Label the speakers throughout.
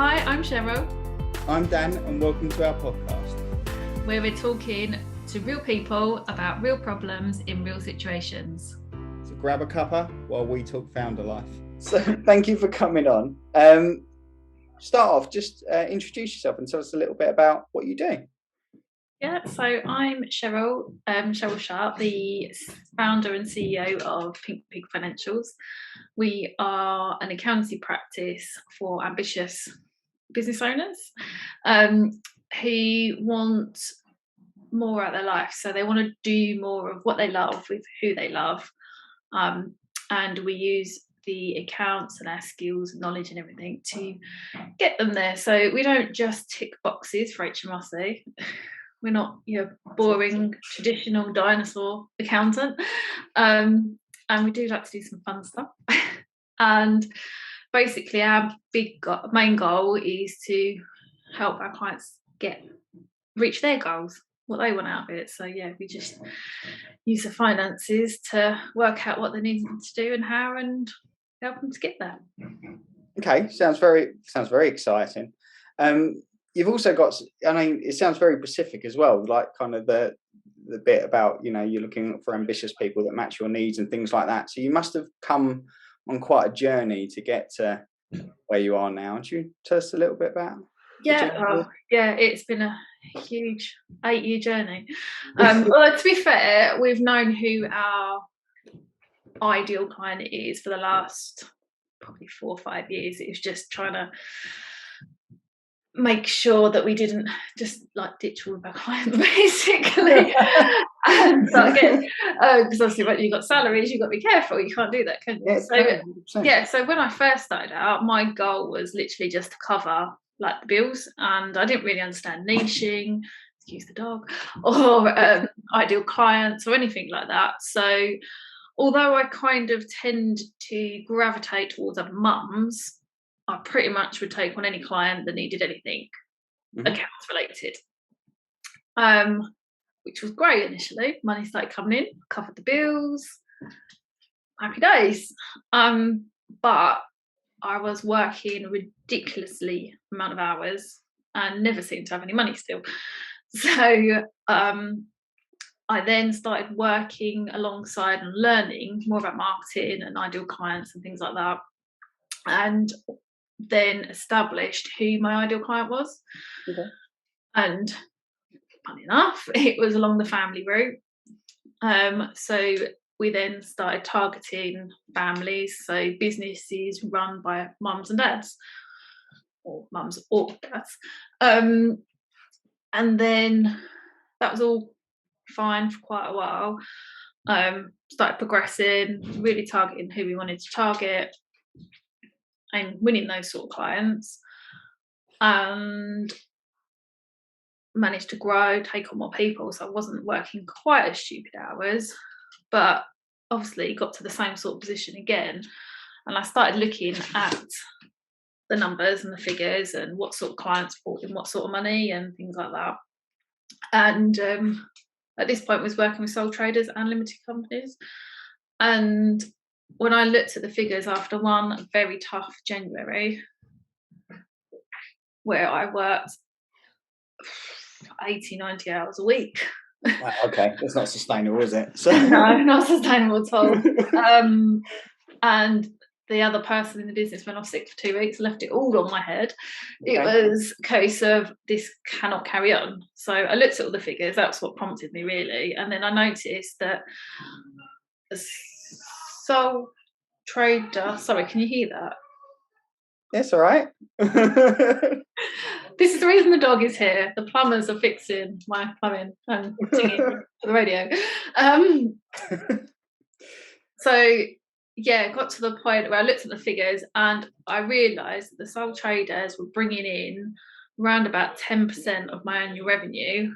Speaker 1: Hi, I'm Cheryl.
Speaker 2: I'm Dan, and welcome to our podcast,
Speaker 1: where we're talking to real people about real problems in real situations.
Speaker 2: So grab a cuppa while we talk founder life. So thank you for coming on. Start off, just introduce yourself and tell us a little bit about what you do.
Speaker 1: Yeah, so I'm Cheryl, Cheryl Sharp, the founder and CEO of Pink Pig Financials. We are an accountancy practice for ambitious business owners who want more out of their life. So they want to do more of what they love with who they love. And we use the accounts and our skills and knowledge and everything to get them there. So we don't just tick boxes for HMRC. We're not your boring traditional dinosaur accountant. And we do like to do some fun stuff. And basically our main goal is to help our clients reach their goals, what they want out of it. So yeah, we just use the finances to work out what they need to do and how, and help them to get there.
Speaker 2: Okay, sounds very exciting. You've also got, I mean, it sounds very Pacific as well, like kind of the bit about, you know, you're looking for ambitious people that match your needs and things like that. So you must have come on quite a journey to get to where you are now. Would you tell us a little bit about?
Speaker 1: It's been a huge 8-year journey. Well, to be fair, we've known who our ideal client is for the last probably 4 or 5 years. It was just trying to make sure that we didn't just like ditch all of our clients basically and start again, because obviously when you've got salaries, you've got to be careful, you can't do that, can you? So when I first started out, my goal was literally just to cover like the bills, and I didn't really understand niching, excuse the dog, or ideal clients or anything like that. So although I kind of tend to gravitate towards other mums, I pretty much would take on any client that needed anything accounts related, which was great initially. Money started coming in, covered the bills, happy days. But I was working a ridiculously amount of hours and never seemed to have any money still. So I then started working alongside and learning more about marketing and ideal clients and things like that, and then established who my ideal client was. And funny enough, it was along the family route. So we then started targeting families, so businesses run by mums and dads, or mums or dads. And then that was all fine for quite a while. Started progressing, really targeting who we wanted to target and winning those sort of clients, and managed to grow, take on more people. So I wasn't working quite as stupid hours, but obviously got to the same sort of position again. And I started looking at the numbers and the figures and what sort of clients brought in what sort of money and things like that. And at this point was working with sole traders and limited companies. And when I looked at the figures after one very tough January, where I worked 80, 90 hours a week.
Speaker 2: Okay, that's not sustainable, is it?
Speaker 1: No, not sustainable at all. And the other person in the business went off sick for 2 weeks, left it all on my head. Okay. It was a case of this cannot carry on. So I looked at all the figures, that's what prompted me really. And then I noticed that sole trader, sorry, can you hear that?
Speaker 2: Yes, all right.
Speaker 1: This is the reason the dog is here. The plumbers are fixing my plumbing and singing to the radio. So yeah, got to the point where I looked at the figures and I realised that the sole traders were bringing in around about 10% of my annual revenue.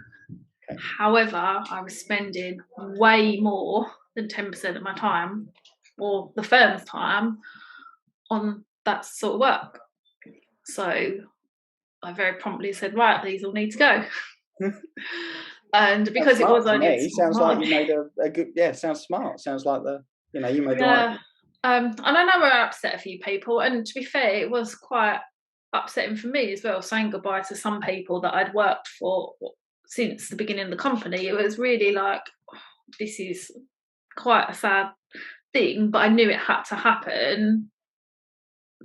Speaker 1: Okay. However, I was spending way more than 10% of my time, or the firm's time, on that sort of work. So I very promptly said, right, these all need to go. And because it was only
Speaker 2: sounds like you made a good, sounds smart. Sounds like you made the right.
Speaker 1: And I know we're upset a few people, and to be fair, it was quite upsetting for me as well, saying goodbye to some people that I'd worked for since the beginning of the company. It was really like, oh, this is quite a sad thing, but I knew it had to happen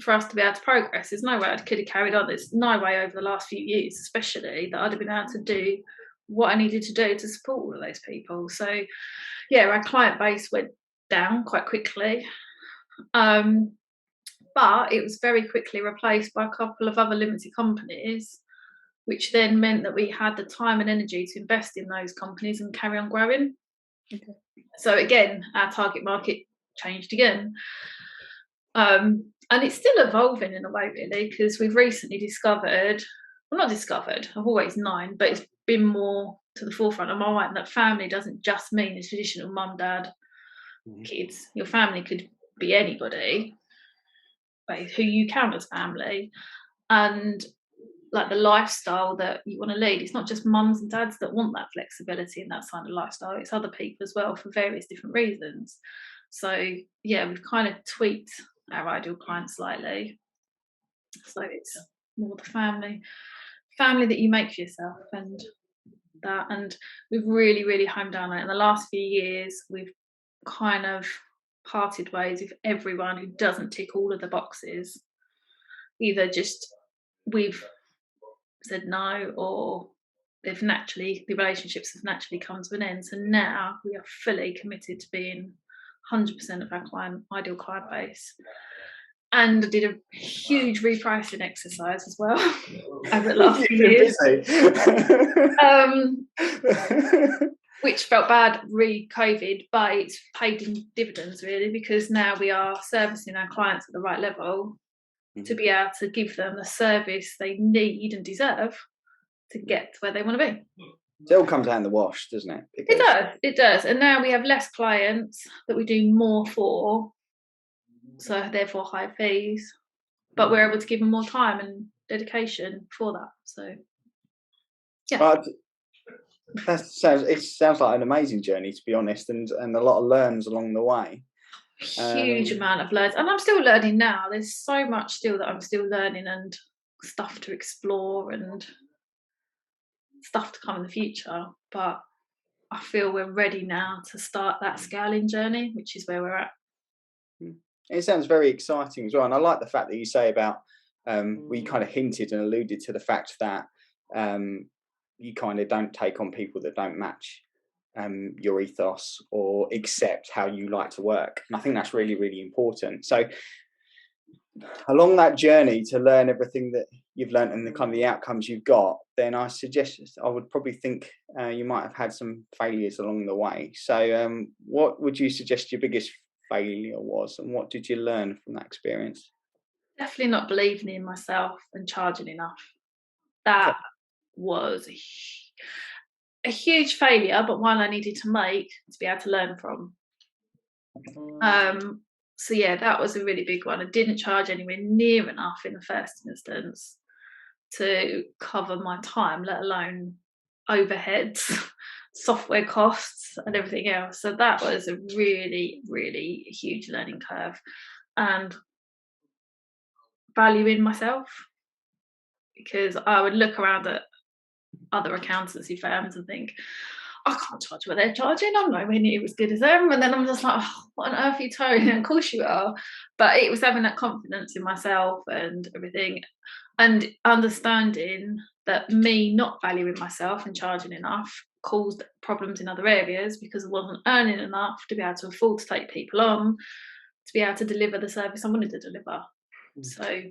Speaker 1: for us to be able to progress. There's no way I could have carried on. There's no way over the last few years, especially, that I'd have been able to do what I needed to do to support all of those people. So, yeah, our client base went down quite quickly. But it was very quickly replaced by a couple of other limited companies, which then meant that we had the time and energy to invest in those companies and carry on growing.
Speaker 2: Okay.
Speaker 1: So again, our target market changed again. And it's still evolving in a way, really, because we've recently discovered, well, not discovered, I've always known, but it's been more to the forefront of my mind that family doesn't just mean the traditional mum, dad, kids. Your family could be anybody, but who you count as family, and like the lifestyle that you want to lead. It's not just mums and dads that want that flexibility and that kind of lifestyle. It's other people as well for various different reasons. So yeah, we've kind of tweaked our ideal client slightly. So it's more the family that you make for yourself, and that. And we've really honed down on it. In the last few years, we've kind of parted ways with everyone who doesn't tick all of the boxes. Either just we've said no, or the relationships have naturally come to an end. So now we are fully committed to being 100% of our ideal client base. And I did a huge repricing exercise as well over the last few years. Which felt bad re-COVID, but it's paid dividends, really, because now we are servicing our clients at the right level to be able to give them the service they need and deserve to get to where they want to be.
Speaker 2: It all comes out in the wash, doesn't it?
Speaker 1: It does. And now we have less clients that we do more for, so therefore higher fees, but we're able to give them more time and dedication for that. So yeah.
Speaker 2: It sounds like an amazing journey, to be honest, and a lot of learns along the way.
Speaker 1: Huge amount of learns, and I'm still learning now. There's so much still that I'm still learning, and stuff to explore and stuff to come in the future, but I feel we're ready now to start that scaling journey, which is where we're at.
Speaker 2: It sounds very exciting as well, and I like the fact that you say about we kind of hinted and alluded to the fact that you kind of don't take on people that don't match your ethos or accept how you like to work. And I think that's really important. So along that journey to learn everything that you've learned and the kind of the outcomes you've got, then I would probably think you might have had some failures along the way. So what would you suggest your biggest failure was, and what did you learn from that experience?
Speaker 1: Definitely not believing in myself and charging enough. That was a huge failure, but one I needed to make to be able to learn from. So yeah, that was a really big one. I didn't charge anywhere near enough in the first instance to cover my time, let alone overheads, software costs and everything else. So that was a really huge learning curve, and valuing myself, because I would look around at other accountancy firms and think, I can't charge what they're charging, I'm nowhere near as good as them. And then I'm just like, oh, what on earth are you towing? And of course you are. But it was having that confidence in myself and everything, and understanding that me not valuing myself and charging enough caused problems in other areas, because I wasn't earning enough to be able to afford to take people on, to be able to deliver the service I wanted to deliver. So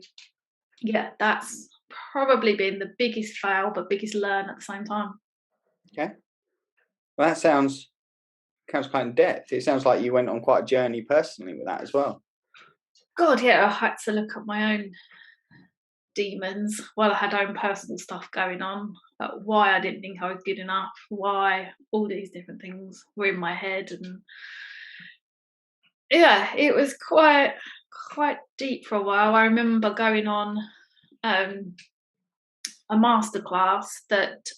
Speaker 1: yeah, that's probably been the biggest fail but biggest learn at the same time.
Speaker 2: Okay. Well, that sounds quite in depth. It sounds like you went on quite a journey personally with that as well.
Speaker 1: God, yeah, I had to look at my own demons while I had own personal stuff going on, why I didn't think I was good enough, why all these different things were in my head. And yeah, it was quite deep for a while. I remember going on a masterclass that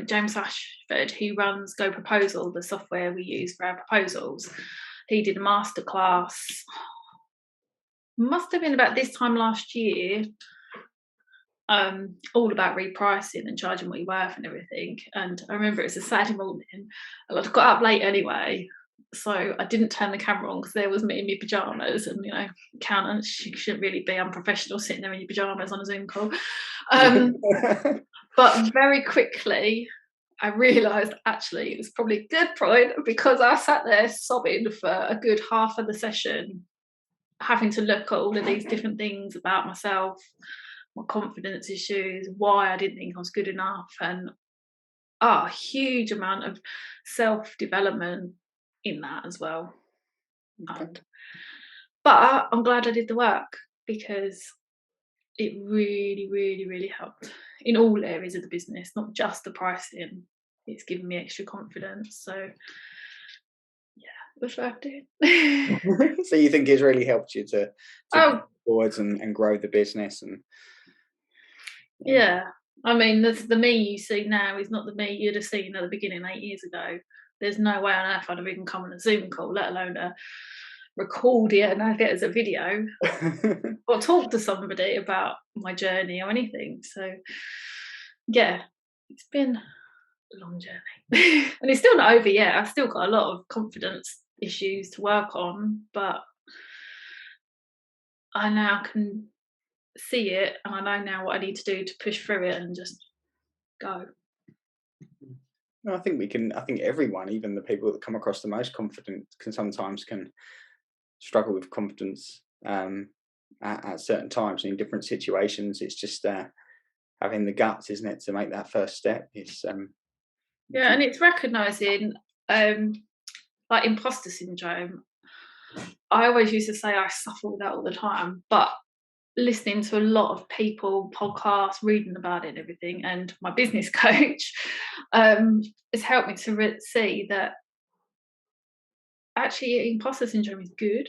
Speaker 1: James Ashford, who runs Go Proposal, the software we use for our proposals, he did a masterclass, must have been about this time last year, all about repricing and charging what you're worth and everything. And I remember it was a Saturday morning, and I'd got up late anyway, so I didn't turn the camera on because there was me in my pajamas, and accountants, you shouldn't really be unprofessional sitting there in your pajamas on a Zoom call. But very quickly I realised actually it was probably a good point, because I sat there sobbing for a good half of the session, having to look at all of these different things about myself, my confidence issues, why I didn't think I was good enough, and a huge amount of self-development in that as well.
Speaker 2: Okay.
Speaker 1: But I'm glad I did the work, because it really, really, really helped in all areas of the business, not just the pricing. It's given me extra confidence. So yeah, it was worth doing.
Speaker 2: So you think it's really helped you to
Speaker 1: Oh,
Speaker 2: forwards and grow the business? And
Speaker 1: yeah. I mean, the me you see now is not the me you'd have seen at the beginning 8 years ago. There's no way on earth I'd have even come on a Zoom call, let alone record it and have it as a video, or talk to somebody about my journey or anything. So yeah, it's been a long journey. And it's still not over yet. I've still got a lot of confidence issues to work on, but I now can see it, and I know now what I need to do to push through it and just go.
Speaker 2: No, I think everyone, even the people that come across the most confident, can sometimes struggle with confidence at certain times in different situations. It's just having the guts, isn't it, to make that first step. It's
Speaker 1: yeah, and it's recognizing like imposter syndrome. I always used to say I suffer with that all the time, but listening to a lot of people, podcasts, reading about it and everything, and my business coach has helped me to see that actually imposter syndrome is good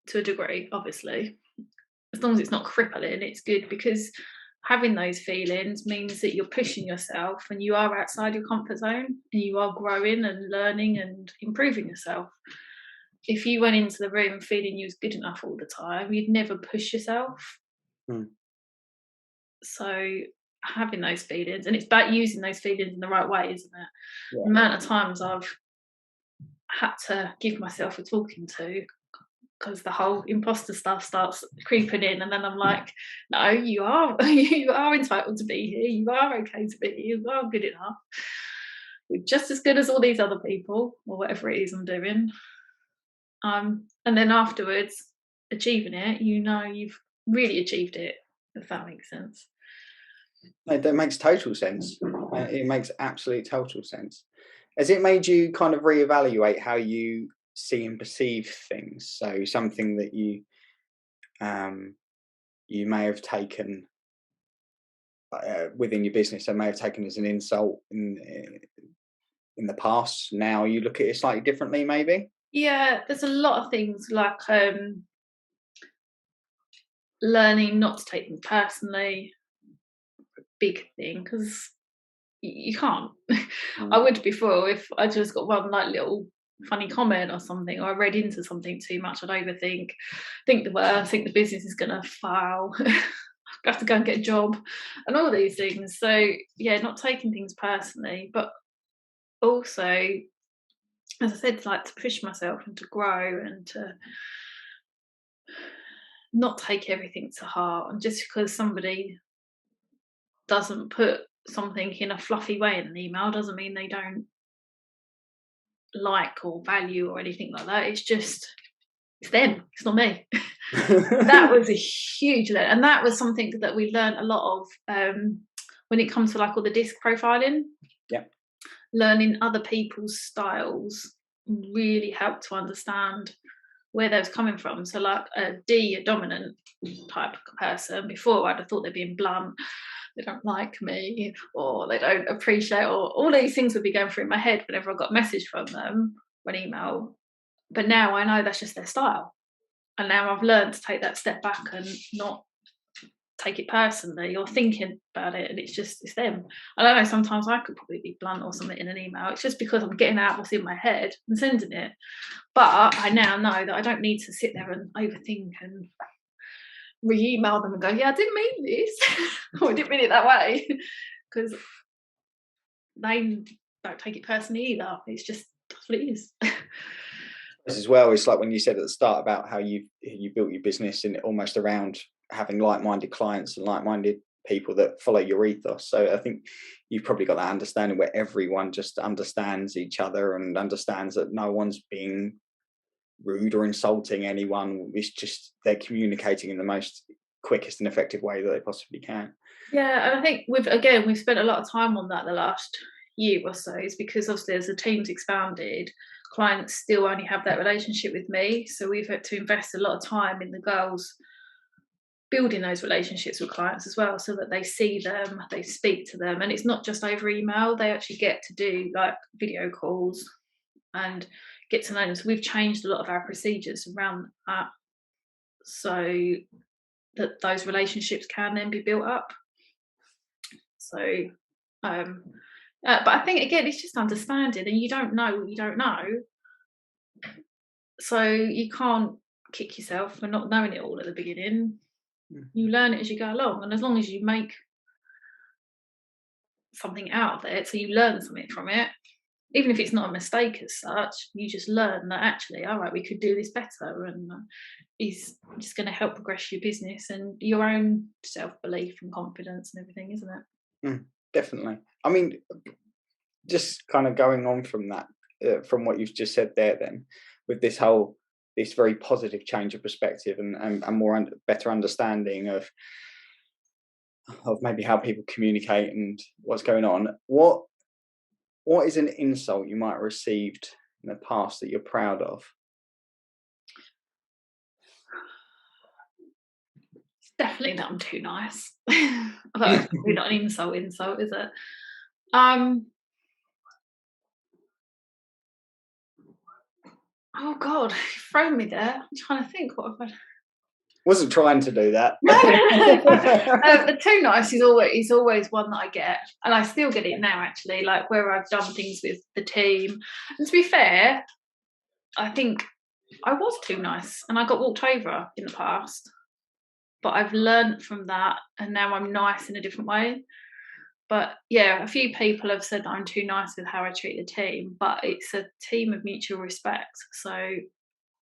Speaker 1: to a degree, obviously. As long as it's not crippling, it's good, because having those feelings means that you're pushing yourself and you are outside your comfort zone and you are growing and learning and improving yourself. If you went into the room feeling you was good enough all the time, you'd never push yourself. So having those feelings, and it's about using those feelings in the right way, isn't it?
Speaker 2: Yeah.
Speaker 1: The amount of times I've had to give myself a talking to because the whole imposter stuff starts creeping in, and then I'm like, no, you are entitled to be here, you are okay to be here, you are good enough, you're just as good as all these other people, or whatever it is I'm doing. And then afterwards, achieving it, you've really achieved it, if that makes sense.
Speaker 2: No, that makes total sense. It makes absolute total sense. Has it made you kind of reevaluate how you see and perceive things? So something that you may have taken within your business, and may have taken as an insult in the past, now you look at it slightly differently, maybe?
Speaker 1: Yeah, there's a lot of things like learning not to take them personally, big thing, because you can't. I would before, if I just got one like little funny comment or something, or I read into something too much, I'd overthink, think the worst, think the business is gonna fail, I have to go and get a job, and all these things. So yeah, not taking things personally, but also, as I said, like to push myself and to grow and to not take everything to heart. And just because somebody doesn't put something in a fluffy way in an email doesn't mean they don't like or value or anything like that. It's them, it's not me. That was a huge learn, and that was something that we learned a lot of when it comes to like all the disc profiling.
Speaker 2: Yeah,
Speaker 1: learning other people's styles really helped to understand where they was coming from. So like a dominant type of person, before I'd have thought they're being blunt, they don't like me, or they don't appreciate, or all these things would be going through my head whenever I got a message from them or an email. But now I know that's just their style, and now I've learned to take that step back and not take it personally or thinking about it, and it's them. I don't know, sometimes I could probably be blunt or something in an email. It's just because I'm getting out what's in my head and sending it. But I now know that I don't need to sit there and overthink and re-email them and go, yeah, I didn't mean this. Or I didn't mean it that way. Because they don't take it personally either. It's just that's what it is.
Speaker 2: As well, it's like when you said at the start about how you built your business and almost around having like-minded clients and like-minded people that follow your ethos. So I think you've probably got that understanding where everyone just understands each other and understands that no one's being rude or insulting anyone. It's just they're communicating in the most quickest and effective way that they possibly can.
Speaker 1: Yeah, and I think we've spent a lot of time on that the last year or so. Is because obviously as the team's expanded, clients still only have that relationship with me. So we've had to invest a lot of time in the girls building those relationships with clients as well, so that they see them, they speak to them, and it's not just over email. They actually get to do like video calls and get to know them. So we've changed a lot of our procedures around that, so that those relationships can then be built up. So, but I think again, it's just understanding, and you don't know what you don't know, so you can't kick yourself for not knowing it all at the beginning. You learn it as you go along, and as long as you make something out of it, so you learn something from it, even if it's not a mistake as such, you just learn that actually, all right, we could do this better, and is just going to help progress your business and your own self-belief and confidence and everything, isn't it?
Speaker 2: Definitely. I mean, just kind of going on from that, from what you've just said there, then with this very positive change of perspective and more better understanding of maybe how people communicate and what's going on. What is an insult you might have received in the past that you're proud of?
Speaker 1: It's definitely that I'm too nice. That's probably not an insult, is it? Oh God, you've thrown me there. I'm trying to think what I've had.
Speaker 2: Wasn't trying to do that.
Speaker 1: The too nice is always one that I get, and I still get it now actually, like where I've done things with the team. And to be fair, I think I was too nice and I got walked over in the past, but I've learned from that and now I'm nice in a different way. But yeah, a few people have said that I'm too nice with how I treat the team, but it's a team of mutual respect, so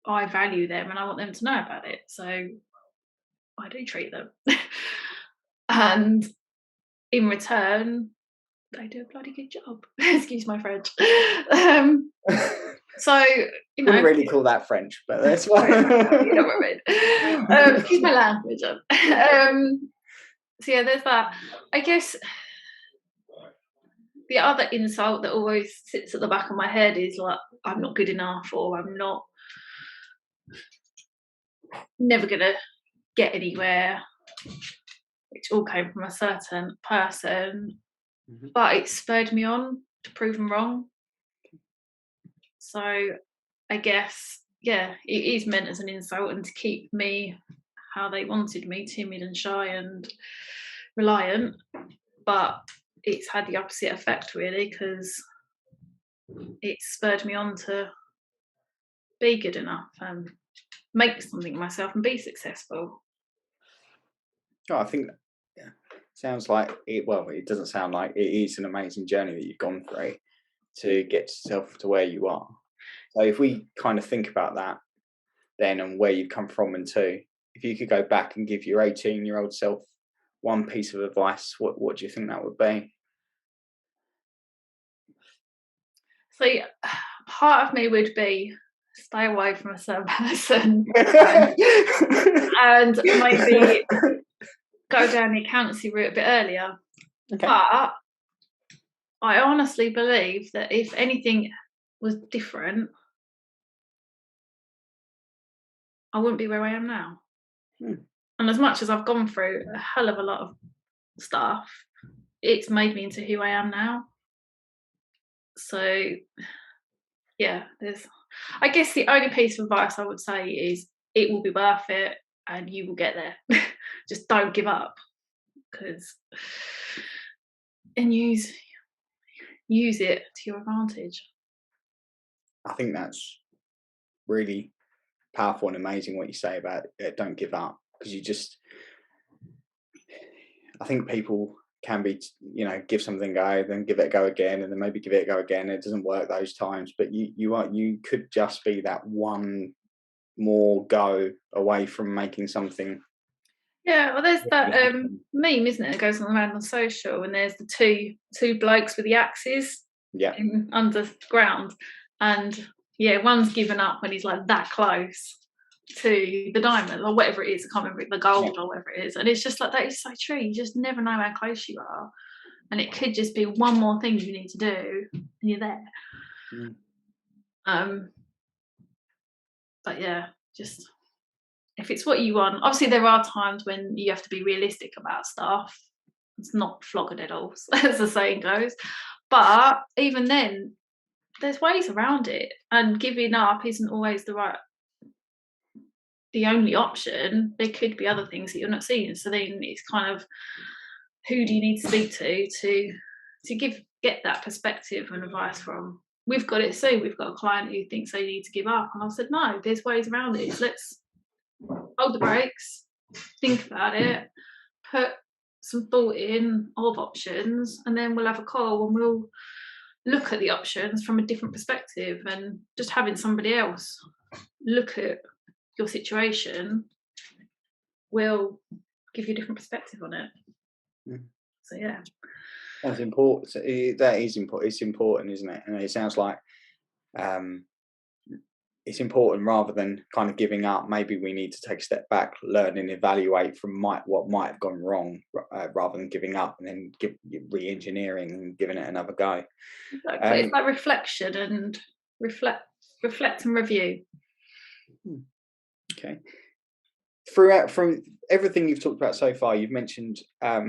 Speaker 1: I value them and I want them to know about it, so I do treat them. And in return, they do a bloody good job. Excuse my French. So, you know.
Speaker 2: Wouldn't really call that French, but that's why.
Speaker 1: You know what I mean. Excuse my language. So yeah, there's that. I guess the other insult that always sits at the back of my head is like, I'm not good enough, or I'm not never gonna get anywhere, which all came from a certain person, but it spurred me on to prove them wrong. So I guess, yeah, it is meant as an insult and to keep me how they wanted me, timid and shy and reliant, but it's had the opposite effect really, because it spurred me on to be good enough and make something of myself and be successful.
Speaker 2: Oh, I think sounds like it. Well, it doesn't sound like it is an amazing journey that you've gone through to get yourself to where you are. So if we kind of think about that then and where you've come from and to, if you could go back and give your 18-year-old self one piece of advice, what do you think that would be?
Speaker 1: So part of me would be stay away from a certain person and maybe go down the accountancy route a bit earlier. Okay. But I honestly believe that if anything was different, I wouldn't be where I am now. And as much as I've gone through a hell of a lot of stuff, it's made me into who I am now. So yeah, I guess the only piece of advice I would say is it will be worth it and you will get there. Just don't give up, and use it to your advantage.
Speaker 2: I think that's really powerful and amazing what you say about don't give up. because I think people can be, give something a go, then give it a go again, and then maybe give it a go again. It doesn't work those times, but you could just be that one more go away from making something.
Speaker 1: Yeah, well, there's that meme, isn't it? It goes around on social, and there's the two blokes with the axes, underground, and one's given up when he's like that close to the diamond or whatever it is. I can't remember, the gold or whatever it is. And it's just like, that is so true. You just never know how close you are, and it could just be one more thing you need to do, and you're there. But yeah, just if it's what you want. Obviously, there are times when you have to be realistic about stuff. It's not flog-a-diddles, as the saying goes. But even then, there's ways around it, and giving up isn't always the only option. There could be other things that you're not seeing. So then it's kind of, who do you need to speak to get that perspective and advice from? We've got it soon. We've got a client who thinks they need to give up, and I said, no, there's ways around it. Let's hold the brakes, think about it, put some thought in of options, and then we'll have a call and we'll look at the options from a different perspective. And just having somebody else look at your situation will give you a different perspective on it. So yeah,
Speaker 2: that's important. That is important. It's important, isn't it? And it sounds like it's important, rather than kind of giving up. Maybe we need to take a step back, learn and evaluate from what might have gone wrong, rather than giving up and then re-engineering and giving it another go.
Speaker 1: Exactly. It's like reflection and reflect and review.
Speaker 2: Okay. Throughout, from everything you've talked about so far, you've mentioned a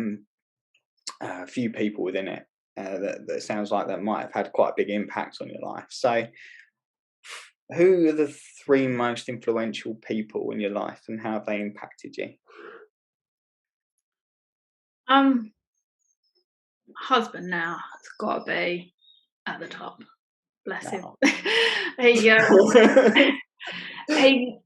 Speaker 2: few people within it that sounds like that might have had quite a big impact on your life. So who are the 3 most influential people in your life, and how have they impacted you?
Speaker 1: Husband now has got to be at the top. Bless him. He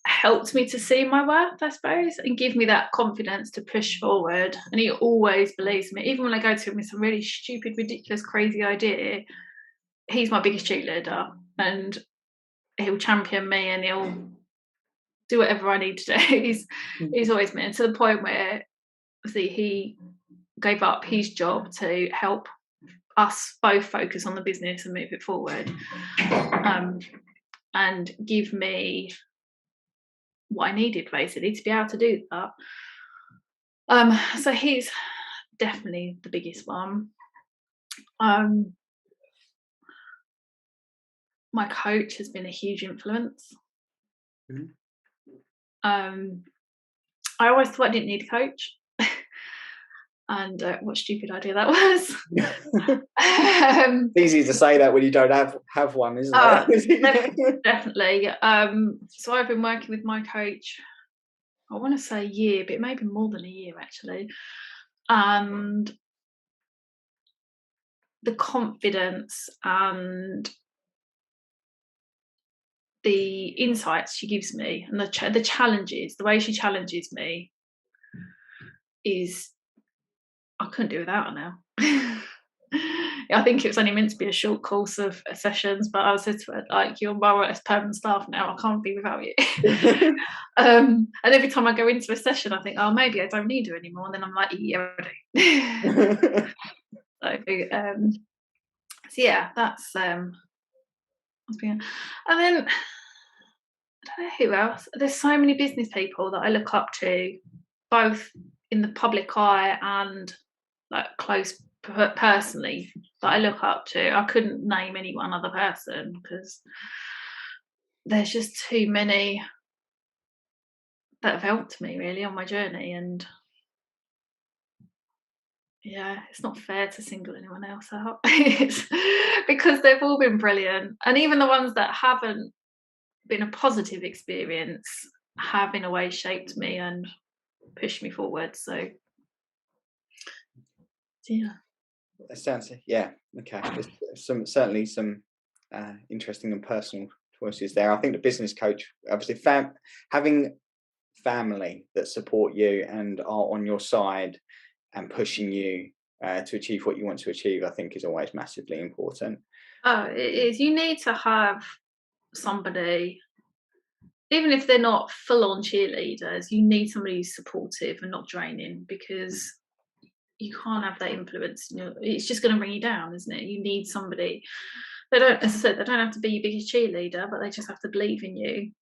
Speaker 1: helped me to see my worth, I suppose, and give me that confidence to push forward. And he always believes me, even when I go to him with some really stupid, ridiculous, crazy idea. He's my biggest cheerleader, and he'll champion me, and he'll do whatever I need to do. He's always been, to the point where, see, he gave up his job to help us both focus on the business and move it forward, and give me what I needed, basically, to be able to do that. So he's definitely the biggest one. My coach has been a huge influence. I always thought I didn't need a coach. And what stupid idea that was.
Speaker 2: Easy to say that when you don't have one, isn't it?
Speaker 1: Definitely. So I've been working with my coach, I want to say a year, but maybe more than a year actually. And the confidence and the insights she gives me, and the challenges, the way she challenges me, is, I couldn't do without her now. I think it was only meant to be a short course of sessions, but I said to her, like, you're my permanent staff now, I can't be without you. And every time I go into a session, I think, oh, maybe I don't need her anymore, and then I'm like, yeah, I do. So yeah, that's and then I don't know who else. There's so many business people that I look up to, both in the public eye and like close personally, that I look up to. I couldn't name any one other person, because there's just too many that have helped me really on my journey. And yeah, it's not fair to single anyone else out. Because they've all been brilliant, and even the ones that haven't been a positive experience have in a way shaped me and pushed me forward. So yeah,
Speaker 2: that sounds, yeah, okay. There's certainly some interesting and personal choices there. I think the business coach, obviously, having family that support you and are on your side and pushing you to achieve what you want to achieve, I think is always massively important.
Speaker 1: Oh, it is. You need to have somebody, even if they're not full-on cheerleaders, you need somebody who's supportive and not draining, because you can't have that influence. It's just going to bring you down, isn't it? You need somebody. They don't, as I said, they don't have to be your biggest cheerleader, but they just have to believe in you.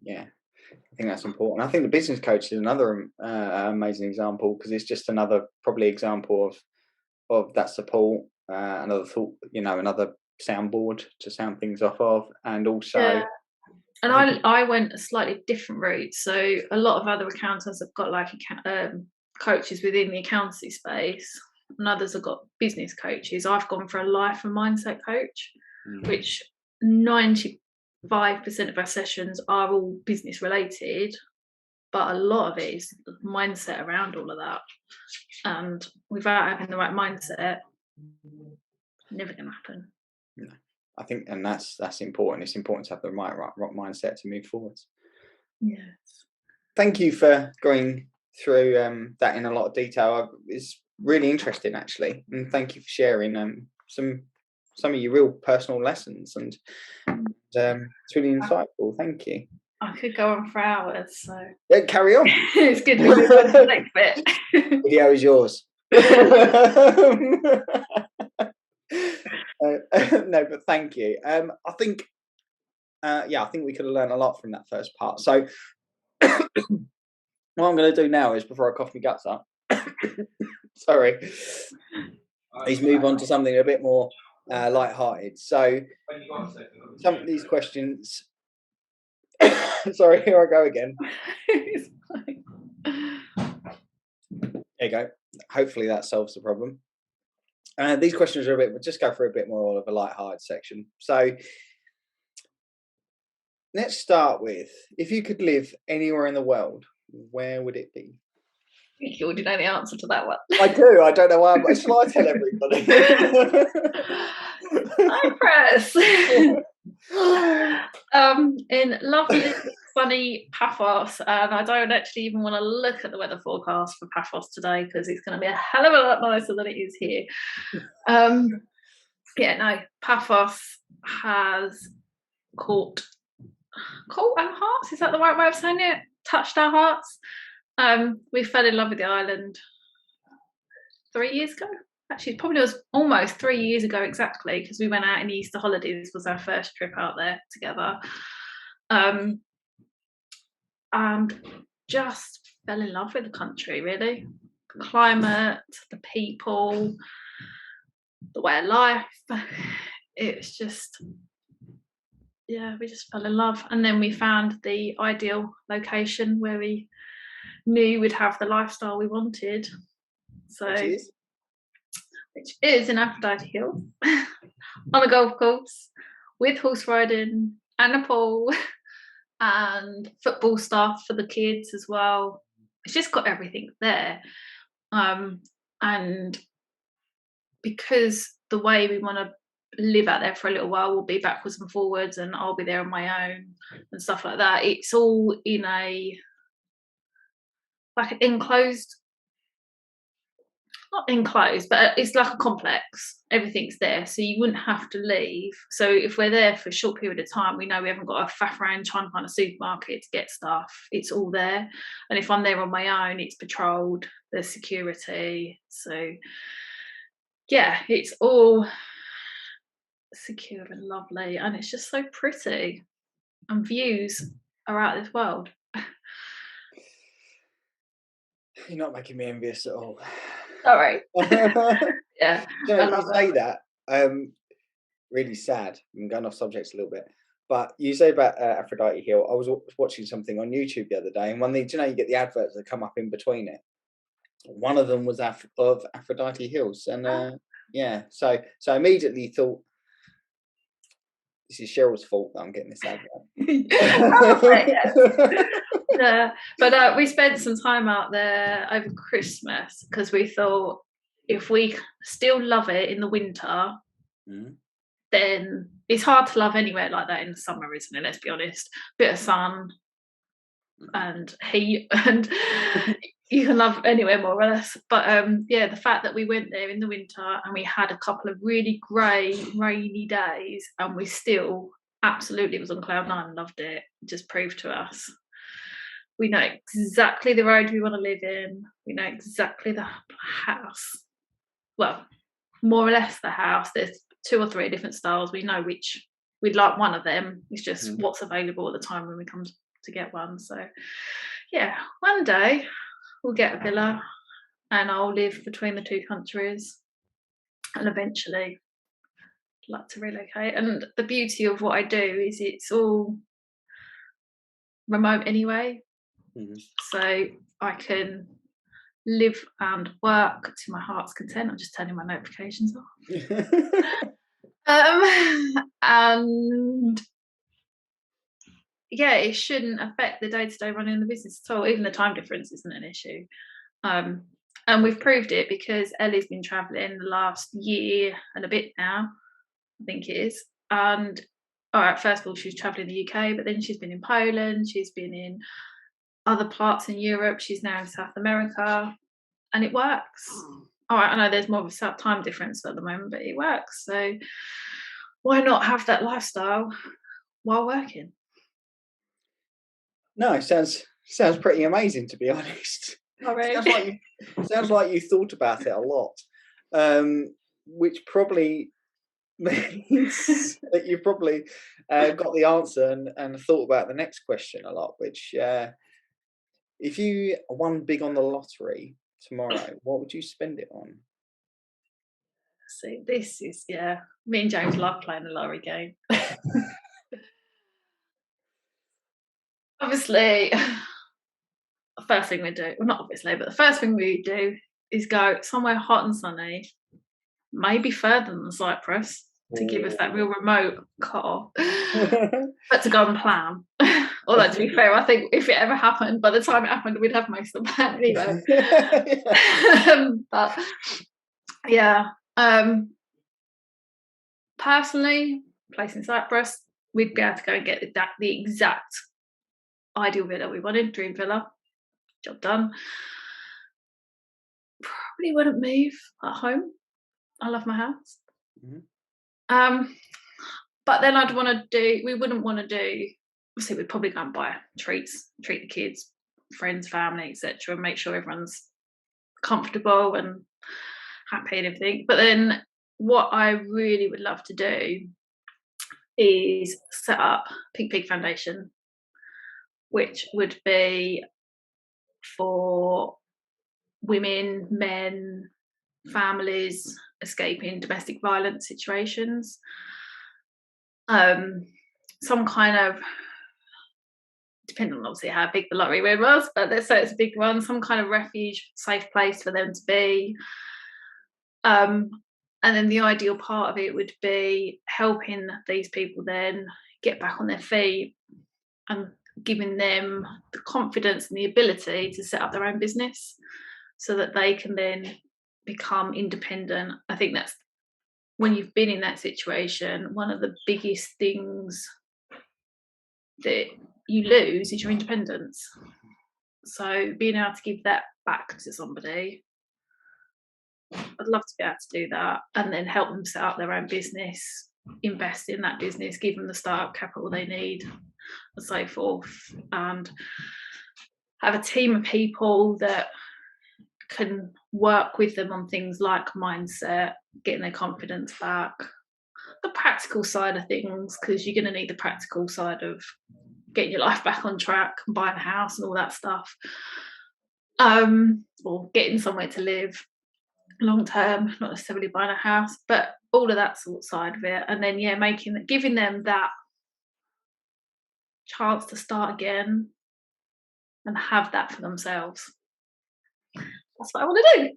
Speaker 2: Yeah, I think that's important. I think the business coach is another amazing example, because it's just another probably example of that support, another thought, another soundboard to sound things off of, and also.
Speaker 1: Yeah. And I went a slightly different route. So a lot of other accountants have got like coaches within the accountancy space, and others have got business coaches. I've gone for a life and mindset coach, which 95% of our sessions are all business related, but a lot of it is mindset around all of that. And without having the right mindset, never going to happen.
Speaker 2: No. I think, and that's important. It's important to have the right mindset to move forwards.
Speaker 1: Yes.
Speaker 2: Thank you for going through that in a lot of detail. It's really interesting, actually, and thank you for sharing some of your real personal lessons, and it's really insightful. Thank you.
Speaker 1: I could go on for hours, so
Speaker 2: yeah, carry on.
Speaker 1: It's good to move on to the next bit.
Speaker 2: Video is yours. No, but thank you. I think we could have learned a lot from that first part. So what I'm going to do now is, before I cough my guts up, sorry, is move on to something a bit more light-hearted. So some of these questions. Sorry, here I go again. There you go. Hopefully that solves the problem. These questions are we'll just go through a bit more of a light-hearted section. So let's start with, if you could live anywhere in the world, where would it be?
Speaker 1: I think you already know the answer to that one.
Speaker 2: I do. I don't know why. Shall I tell everybody?
Speaker 1: Cyprus. In lovely, sunny Paphos, and I don't actually even want to look at the weather forecast for Paphos today, because it's going to be a hell of a lot nicer than it is here. Paphos has caught our hearts. Is that the right way of saying it? Touched our hearts. We fell in love with the island 3 years ago. Actually, it probably was almost 3 years ago exactly, because we went out in the Easter holidays. Was our first trip out there together, and just fell in love with the country. Really, the climate, the people, the way of life. It's just, we just fell in love. And then we found the ideal location where we knew we'd have the lifestyle we wanted. So. Which is in Aphrodite Hill, on a golf course, with horse riding and a pool and football stuff for the kids as well. It's just got everything there. And because the way we want to live out there for a little while, we'll be backwards and forwards, and I'll be there on my own and stuff like that. It's all in an enclosed, not enclosed, but it's like a complex. Everything's there, so you wouldn't have to leave. So if we're there for a short period of time, we know we haven't got to faff around trying to find a supermarket to get stuff. It's all there. And if I'm there on my own, it's patrolled, there's security. So it's all secure and lovely, and it's just so pretty, and views are out of this world.
Speaker 2: You're not making me envious at all.
Speaker 1: Sorry. Yeah.
Speaker 2: You say that. Really sad. I'm going off subjects a little bit, but you say about Aphrodite Hill. I was watching something on YouTube the other day, and one of the, you get the adverts that come up in between it. One of them was of Aphrodite Hills, and so I immediately thought, this is Cheryl's fault that I'm getting this advert.
Speaker 1: But we spent some time out there over Christmas, because we thought, if we still love it in the winter, then it's hard to love anywhere like that in the summer, isn't it? Let's be honest. Bit of sun, and heat, and you can love anywhere more or less. But yeah, the fact that we went there in the winter and we had a couple of really grey, rainy days, and we still absolutely was on cloud nine and loved it, just proved to us we know exactly the road we want to live in. We know exactly the house. Well, more or less the house. There's 2 or 3 different styles. We know which we'd like one of them. It's just what's available at the time when we come to get one. So, yeah, one day we'll get a villa and I'll live between the 2 countries. And eventually, I'd like to relocate. And the beauty of what I do is it's all remote anyway. So I can live and work to my heart's content. I'm just turning my notifications off. And yeah, it shouldn't affect the day-to-day running of the business at all. Even the time difference isn't an issue. And we've proved it because Ellie's been travelling the last year and a bit now, I think it is. And all right, first of all, she was travelling in the UK, but then she's been in Poland, she's been in other parts in Europe, she's now in South America, and it works. All right, I know there's more of a time difference at the moment, but it works. So why not have that lifestyle while working?
Speaker 2: No, it sounds pretty amazing, to be honest.
Speaker 1: Right.
Speaker 2: Sounds like you thought about it a lot, which probably means that you've probably got the answer and thought about the next question a lot. Which, if you won big on the lottery tomorrow, what would you spend it on?
Speaker 1: See, this is me and James love playing the lottery game. Obviously, the first thing we do, well, not obviously, but the first thing we do is go somewhere hot and sunny, maybe further than Cyprus, to give us that real remote cut, but to go and plan. Although, to be fair, I think if it ever happened, by the time it happened, we'd have most of the plan anyway. But yeah, personally, place in Cyprus, we'd be able to go and get the exact ideal villa we wanted, dream villa, job done. Probably wouldn't move at home. I love my house. But then we wouldn't want to do, obviously we'd probably go and buy treats, treat the kids, friends, family, etc., and make sure everyone's comfortable and happy and everything. But then what I really would love to do is set up Pink Pig Foundation, which would be for women, men, families escaping domestic violence situations. Some kind of, depending on obviously how big the lottery win was, but let's say it's a big one, some kind of refuge, safe place for them to be. And then the ideal part of it would be helping these people then get back on their feet and giving them the confidence and the ability to set up their own business so that they can then become independent. I think that's, when you've been in that situation, one of the biggest things that you lose is your independence. So being able to give that back to somebody, I'd love to be able to do that, and then help them set up their own business, invest in that business, give them the startup capital they need, and so forth, and have a team of people that can work with them on things like mindset, getting their confidence back, the practical side of things, because you're going to need the practical side of getting your life back on track and buying a house and all that stuff, or getting somewhere to live long term, not necessarily buying a house, but all of that sort of side of it. And then giving them that chance to start again and have that for themselves. That's what I want to do.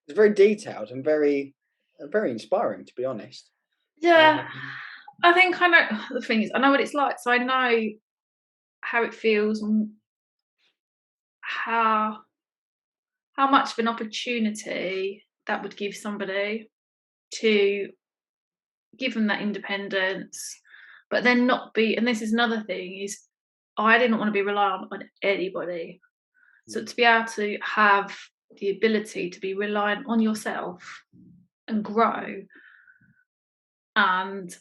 Speaker 2: It's very detailed and very inspiring, to be honest.
Speaker 1: Yeah, I think I know. The thing is, I know what it's like, so I know how it feels and how much of an opportunity that would give somebody to give them that independence, but then not be. And this is another thing: is I didn't want to be reliant on anybody. So to be able to have the ability to be reliant on yourself and grow and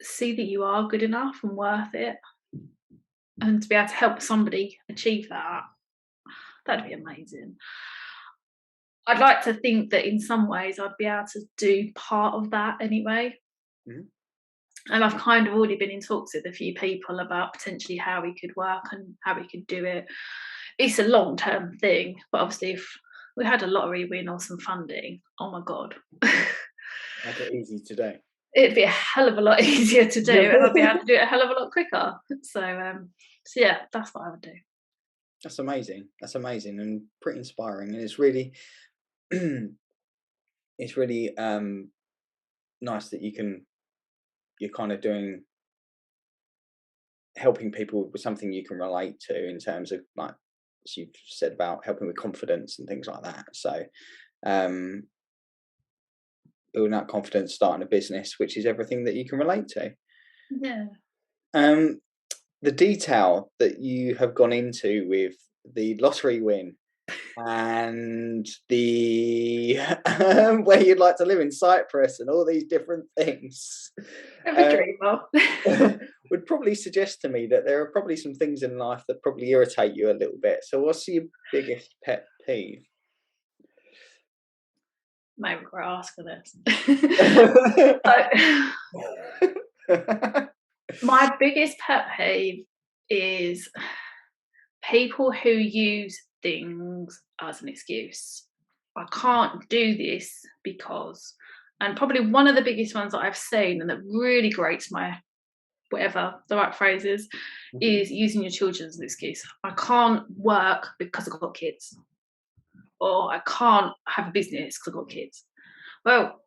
Speaker 1: see that you are good enough and worth it, and to be able to help somebody achieve that, that'd be amazing. I'd like to think that in some ways I'd be able to do part of that anyway.
Speaker 2: Mhm.
Speaker 1: And I've kind of already been in talks with a few people about potentially how we could work and how we could do it. It's a long-term thing, but obviously if we had a lottery win or some funding, oh my God.
Speaker 2: Make it easy to do.
Speaker 1: It'd be a hell of a lot easier to do, and I'd be able to do it a hell of a lot quicker. So yeah, that's what I would do.
Speaker 2: That's amazing. That's amazing and pretty inspiring. And it's really, it's really nice that you're kind of helping people with something you can relate to in terms of, like, as you've said, about helping with confidence and things like that. So um building that confidence, starting a business, which is everything that you can relate to.
Speaker 1: Yeah.
Speaker 2: um the detail that you have gone into with the lottery win and the where you'd like to live in Cyprus and all these different things,
Speaker 1: Bit of a
Speaker 2: um,
Speaker 1: dreamer.
Speaker 2: would probably suggest to me that there are probably some things in life that probably irritate you a little bit. So what's your biggest pet peeve?
Speaker 1: Maybe we're asking this. So, my biggest pet peeve is people who use things as an excuse. I can't do this because, and probably one of the biggest ones that I've seen and that really grates my, whatever the right phrase is using your children as an excuse. I can't work because I've got kids, or I can't have a business because I've got kids. Well,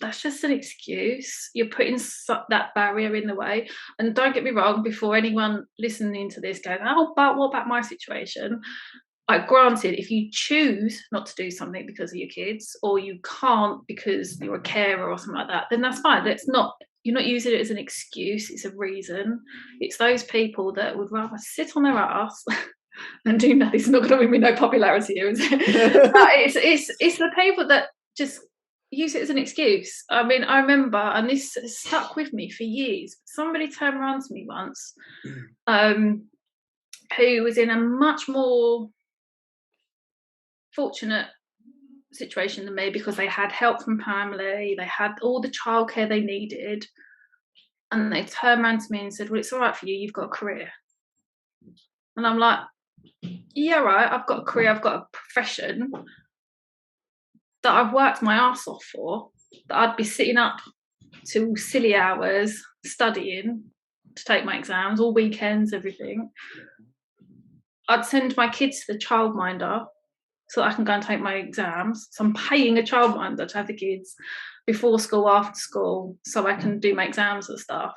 Speaker 1: that's just an excuse. You're putting that barrier in the way. And don't get me wrong, before anyone listening to this goes, oh, but what about my situation? Like, granted, if you choose not to do something because of your kids, or you can't because you're a carer or something like that, then that's fine. You're not using it as an excuse, it's a reason. It's those people that would rather sit on their ass and do nothing. It's not going to win me no popularity here, is it? It's the people that just use it as an excuse. I mean, I remember, and this has stuck with me for years, somebody turned around to me once, who was in a much more fortunate situation than me, because they had help from family, they had all the childcare they needed, and they turned around to me and said, well, it's all right for you, you've got a career. And I'm like, yeah, right, I've got a career, I've got a profession that I've worked my ass off for, that I'd be sitting up till silly hours studying to take my exams, all weekends, everything. I'd send my kids to the childminder so that I can go and take my exams. So I'm paying a childminder to have the kids before school, after school, so I can do my exams and stuff.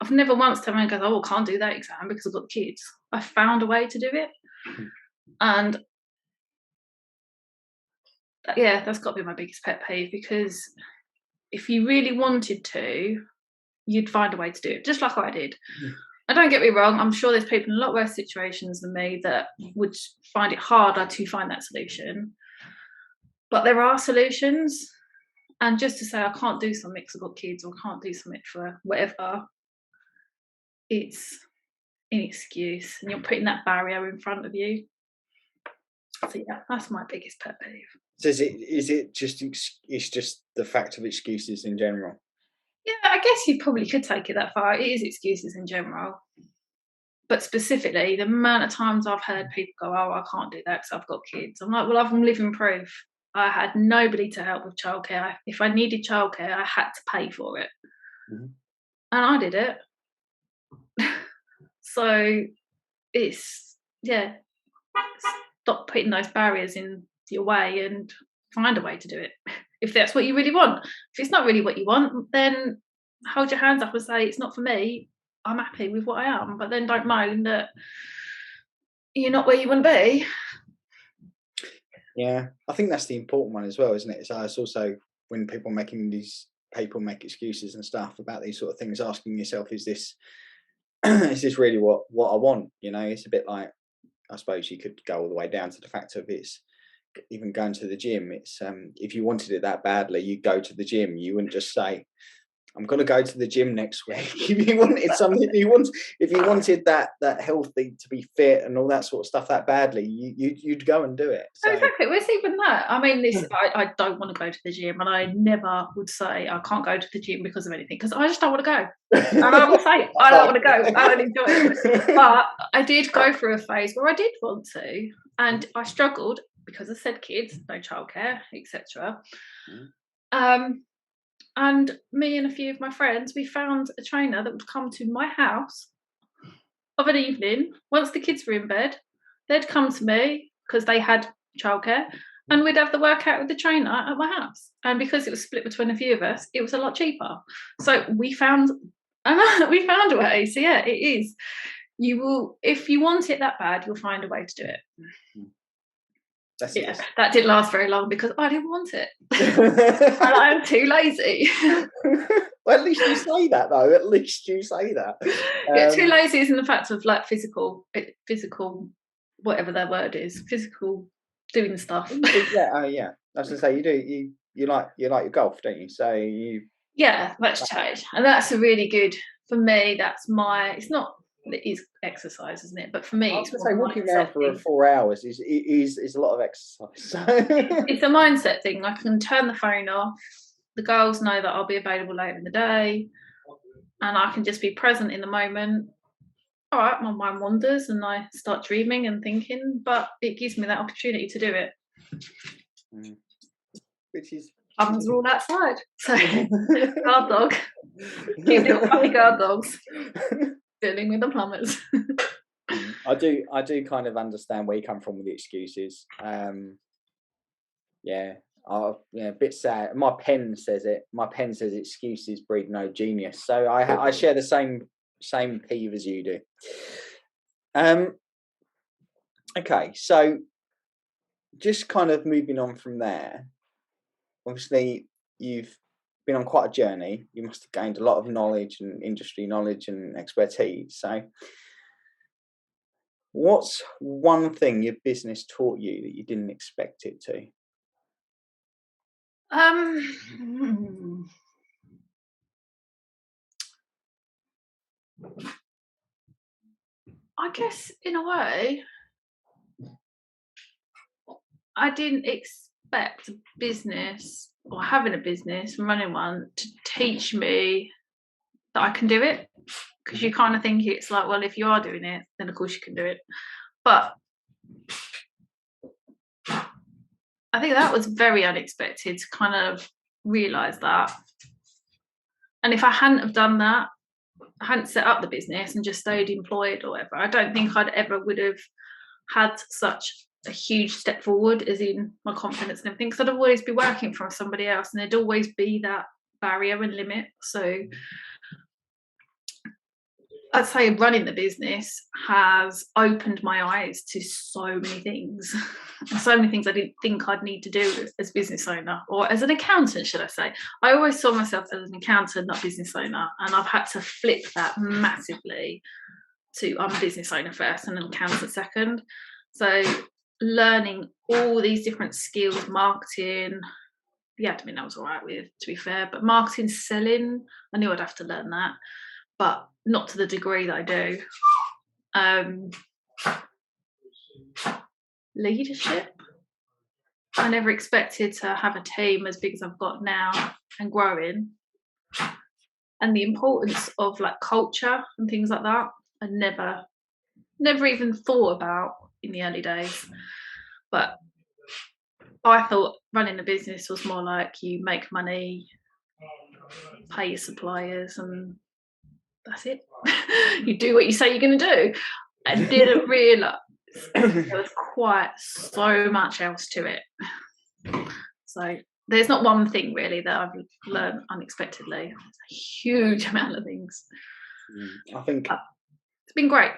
Speaker 1: I've never once turned around and go, oh, I can't do that exam because I've got kids. I found a way to do it. And yeah, that's got to be my biggest pet peeve, because if you really wanted to, you'd find a way to do it, just like I did. And don't get me wrong, I'm sure there's people in a lot worse situations than me that would find it harder to find that solution. But there are solutions. And just to say I can't do something because I've got kids, or I can't do something for whatever, it's an excuse, and you're putting that barrier in front of you. So yeah, that's my biggest pet peeve.
Speaker 2: So is it just it's just the fact of excuses in general?
Speaker 1: Yeah, I guess you probably could take it that far. It is excuses in general. But specifically, the amount of times I've heard people go, oh, I can't do that because I've got kids. I'm like, well, I'm living proof. I had nobody to help with childcare. If I needed childcare, I had to pay for it. And I did it. So it's, yeah, stop putting those barriers in your way and find a way to do it. If that's what you really want. If it's not really what you want, then hold your hands up and say, it's not for me. I'm happy with what I am. But then don't moan that you're not where you want to be.
Speaker 2: Yeah, I think that's the important one as well, isn't it? So it's also when people make excuses and stuff about these sort of things, asking yourself, is this is this really what I want? You know, it's a bit like, I suppose you could go all the way down to the fact of it's even going to the gym. It's if you wanted it that badly, you'd go to the gym. You wouldn't just say, I'm going to go to the gym next week. If you wanted something, if you wanted that healthy, to be fit and all that sort of stuff that badly, you'd go and do it. So.
Speaker 1: Exactly. Well, it's even that. I mean, I don't want to go to the gym, and I never would say I can't go to the gym because of anything, because I just don't want to go. And I will say I don't want to go. I don't enjoy it. But I did go through a phase where I did want to, and I struggled because I said kids, no childcare, etc. And me and a few of my friends, we found a trainer that would come to my house of an evening once the kids were in bed. They'd come to me because they had childcare, and we'd have the workout with the trainer at my house. And because it was split between a few of us, it was a lot cheaper. So we found a way. So yeah, it is. You will, if you want it that bad, you'll find a way to do it. That didn't last very long because I didn't want it. And I'm too lazy.
Speaker 2: Well, at least you say that, though. At least you say that.
Speaker 1: Yeah, too lazy is in the fact of like physical, whatever their word is, physical doing stuff.
Speaker 2: Yeah. I was gonna say, you like your golf, don't you? So you.
Speaker 1: Yeah, that's changed, and that's a really good, for me. That's my. It's not. It is exercise, isn't it? But for me,
Speaker 2: it's walking around for 4 hours is a lot of exercise.
Speaker 1: It's a mindset thing. I can turn the phone off. The girls know that I'll be available later in the day, and I can just be present in the moment. All right, my mind wanders and I start dreaming and thinking, but it gives me that opportunity to do it.
Speaker 2: Which is.
Speaker 1: Ovens are all outside, so guard dog, cute little puppy guard dogs. Dealing with the plumbers.
Speaker 2: I do kind of understand where you come from with the excuses. A bit sad. My pen says it. My pen says excuses breed no genius. So I share the same peeve as you do. Okay, so just kind of moving on from there. Obviously, you've been on quite a journey. You must have gained a lot of knowledge and industry knowledge and expertise. So what's one thing your business taught you that you didn't expect it to?
Speaker 1: I guess in a way, I didn't expect business or having a business and running one to teach me that I can do it, because you kind of think it's like, well, if you are doing it, then of course you can do it. But I think that was very unexpected to kind of realise that. And if I hadn't have done that, I hadn't set up the business and just stayed employed or whatever, I don't think I'd ever would have had such a huge step forward, as in my confidence and everything, because I'd always be working for somebody else and there'd always be that barrier and limit. So I'd say running the business has opened my eyes to so many things, and so many things I didn't think I'd need to do as business owner, or as an accountant, should I say. I always saw myself as an accountant, not business owner, and I've had to flip that massively to I'm a business owner first and an accountant second. So learning all these different skills, marketing, the admin I was all right with, to be fair, but marketing, selling, I knew I'd have to learn that, but not to the degree that I do. Leadership. I never expected to have a team as big as I've got now and growing. And the importance of like culture and things like that, I never even thought about in the early days. But I thought running a business was more like you make money, pay your suppliers, and that's it. You do what you say you're going to do. I didn't realise there was quite so much else to it. So there's not one thing really that I've learned unexpectedly. It's a huge amount of things.
Speaker 2: I think
Speaker 1: it's been great.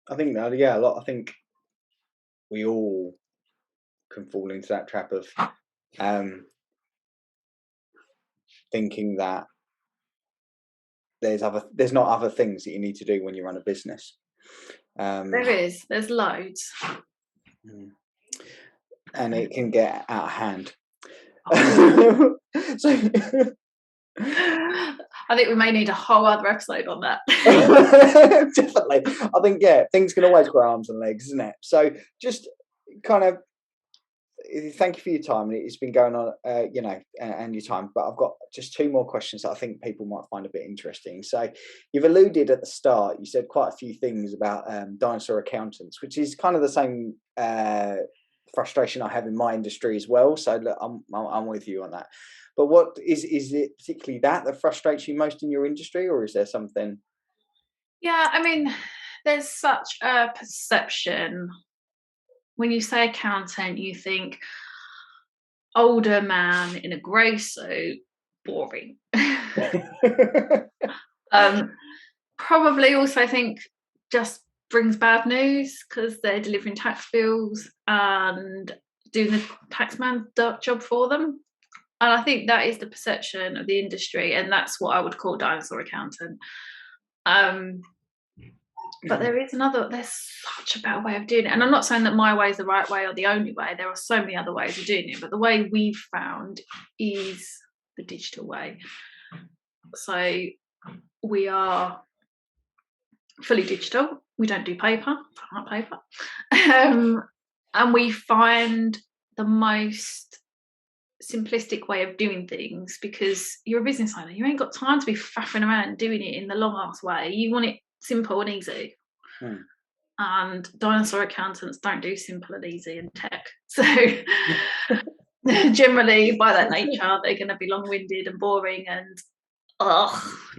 Speaker 2: I think that, yeah, a lot. I think we all can fall into that trap of thinking that there's not other things that you need to do when you run a business.
Speaker 1: There's loads,
Speaker 2: and it can get out of hand. So
Speaker 1: I think we may need a whole other episode on that.
Speaker 2: Definitely. I think, things can always grow arms and legs, isn't it? So just kind of thank you for your time. It's been going on, and your time. But I've got just 2 more questions that I think people might find a bit interesting. So you've alluded at the start, you said quite a few things about dinosaur accountants, which is kind of the same frustration I have in my industry as well. So look, I'm with you on that. But what is it particularly that frustrates you most in your industry, or is there something?
Speaker 1: Yeah, I mean, there's such a perception. When you say accountant, you think older man in a grey suit, boring. Probably also think just brings bad news because they're delivering tax bills and doing the taxman's job for them. And I think that is the perception of the industry, and that's what I would call dinosaur accountant. But there's such a better way of doing it. And I'm not saying that my way is the right way or the only way. There are so many other ways of doing it. But the way we've found is the digital way. So we are fully digital. We don't do paper. I like paper. And we find the most simplistic way of doing things, because you're a business owner. You ain't got time to be faffing around doing it in the long ass way. You want it simple and easy. And dinosaur accountants don't do simple and easy in tech. So generally, by that nature, they're going to be long-winded and boring and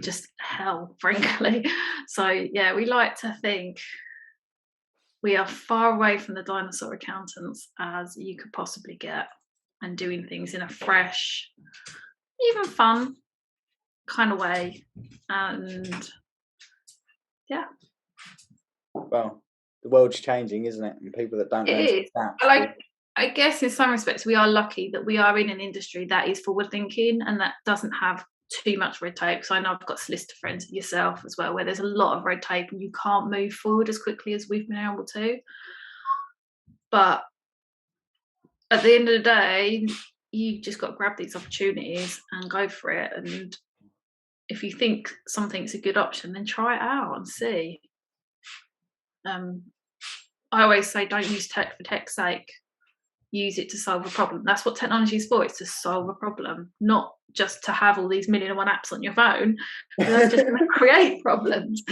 Speaker 1: just hell, frankly. So yeah, we like to think we are far away from the dinosaur accountants as you could possibly get, and doing things in a fresh, even fun kind of way. And yeah.
Speaker 2: Well, the world's changing, isn't it? And people that don't know
Speaker 1: that. I guess in some respects we are lucky that we are in an industry that is forward thinking and that doesn't have too much red tape. So I know I've got solicitor friends, yourself as well, where there's a lot of red tape and you can't move forward as quickly as we've been able to. But at the end of the day, you just got to grab these opportunities and go for it. And if you think something's a good option, then try it out and see. I always say, don't use tech for tech's sake. Use it to solve a problem. That's what technology is for. It's to solve a problem, not just to have all these 1,000,001 apps on your phone. They're just going to create problems.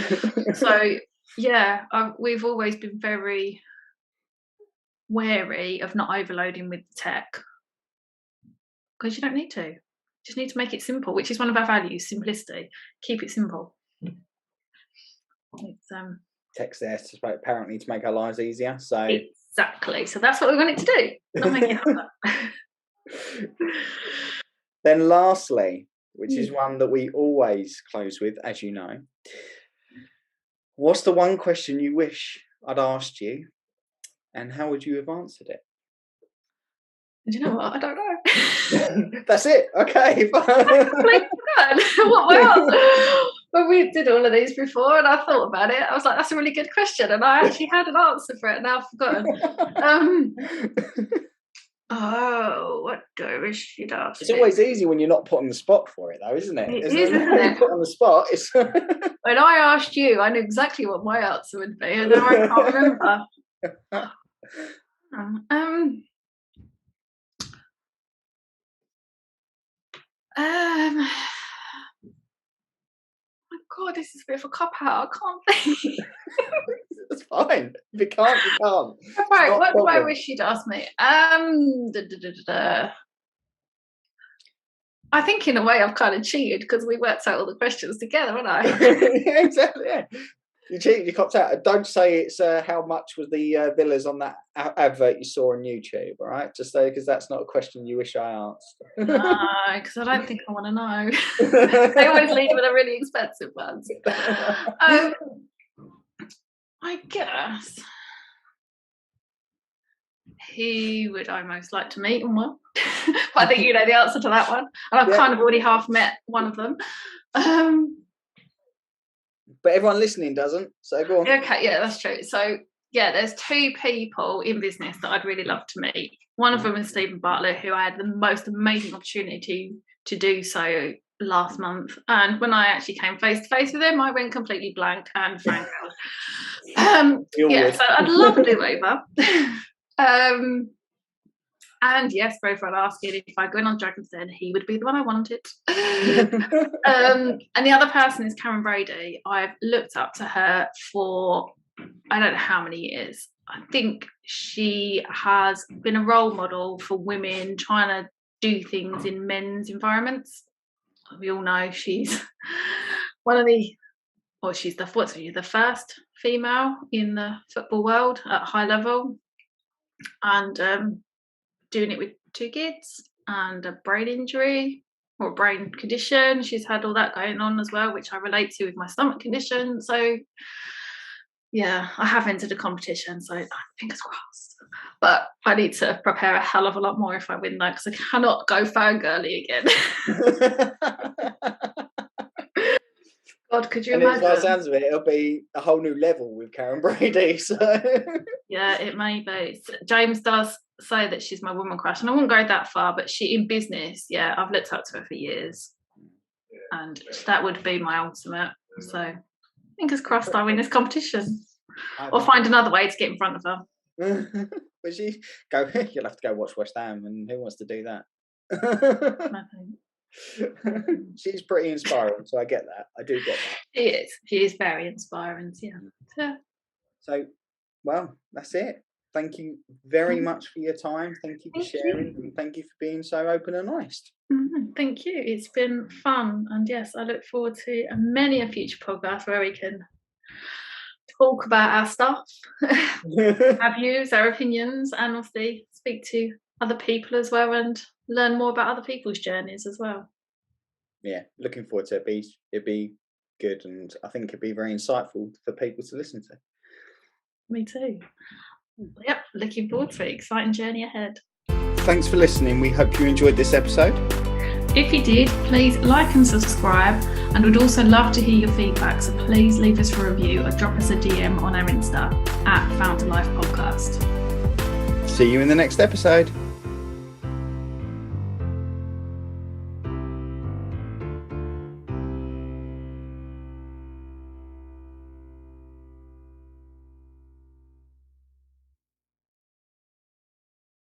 Speaker 1: So yeah, we've always been very wary of not overloading with tech, because you don't need to. You just need to make it simple, which is one of our values: simplicity. Keep it simple. It's
Speaker 2: tech's there apparently to make our lives easier. So
Speaker 1: exactly. So that's what we want it to do. Not make it harder.
Speaker 2: Then lastly, which is one that we always close with, as you know, what's the one question you wish I'd asked you, and how would you have answered it?
Speaker 1: Do you know what? I don't know.
Speaker 2: That's it. Okay.
Speaker 1: When we did all of these before and I thought about it, I was like, that's a really good question. And I actually had an answer for it and now I've forgotten. What do I wish you'd ask?
Speaker 2: It's always easy when you're not put on the spot for it, though, isn't it?
Speaker 1: It is, isn't it?
Speaker 2: Put on the spot.
Speaker 1: When I asked you, I knew exactly what my answer would be, and now I can't remember. My God, this is a bit of a cop out. I can't think.
Speaker 2: It's fine. If you can't, you can't.
Speaker 1: Right, what do I wish you'd ask me? I think in a way I've kind of cheated because we worked out all the questions together, haven't I?
Speaker 2: Yeah, exactly. Yeah. You cheated. You copped out. Don't say it's how much was the villas on that advert you saw on YouTube. All right, just say, because that's not a question you wish I asked.
Speaker 1: No, because I don't think I want to know. They always lead with the really expensive ones. I guess. Who would I most like to meet and what? But I think you know the answer to that one. And I've kind of already half met one of them.
Speaker 2: but everyone listening doesn't. So go on.
Speaker 1: Okay, yeah, that's true. So yeah, there's 2 people in business that I'd really love to meet. One of them is Stephen Bartlett, who I had the most amazing opportunity to do so last month. And when I actually came face to face with him, I went completely blank and frank out. Yeah, so I'd love to do over. And yes, very fun asking if I go in on Dragon's Den, he would be the one I wanted. And the other person is Karen Brady. I've looked up to her for I don't know how many years. I think she has been a role model for women trying to do things in men's environments. We all know she's she's the first female in the football world at high level, and doing it with 2 kids and a brain injury or a brain condition. She's had all that going on as well, which I relate to with my stomach condition. So yeah, I have entered a competition, so fingers crossed. But I need to prepare a hell of a lot more if I win that, because I cannot go fangirly again. God, could you imagine?
Speaker 2: By the sounds of it, it'll be a whole new level with Karen Brady. So
Speaker 1: yeah, it may be. James does say that she's my woman crush, and I wouldn't go that far, but she in business, yeah, I've looked up to her for years, and that would be my ultimate. So fingers crossed I win this competition, or find another way to get in front of her.
Speaker 2: But you'll have to go watch West Ham, and who wants to do that? She's pretty inspiring, so I get that. I do get that.
Speaker 1: She is very inspiring. Yeah.
Speaker 2: So, well, that's it. Thank you very much for your time. Thank you for sharing, and thank you for being so open and honest.
Speaker 1: Thank you. It's been fun, and yes, I look forward to many a future podcast where we can talk about our stuff, our views, our opinions, and obviously speak to other people as well and learn more about other people's journeys as well.
Speaker 2: Yeah, looking forward to it. It'd be good, and I think it'd be very insightful for people to listen to.
Speaker 1: Me too. Yep, looking forward to it. Exciting journey ahead.
Speaker 2: Thanks for listening. We hope you enjoyed this episode.
Speaker 1: If you did, please like and subscribe, and we'd also love to hear your feedback, so please leave us a review or drop us a DM on our Insta @Found a Life Podcast.
Speaker 2: See you in the next episode.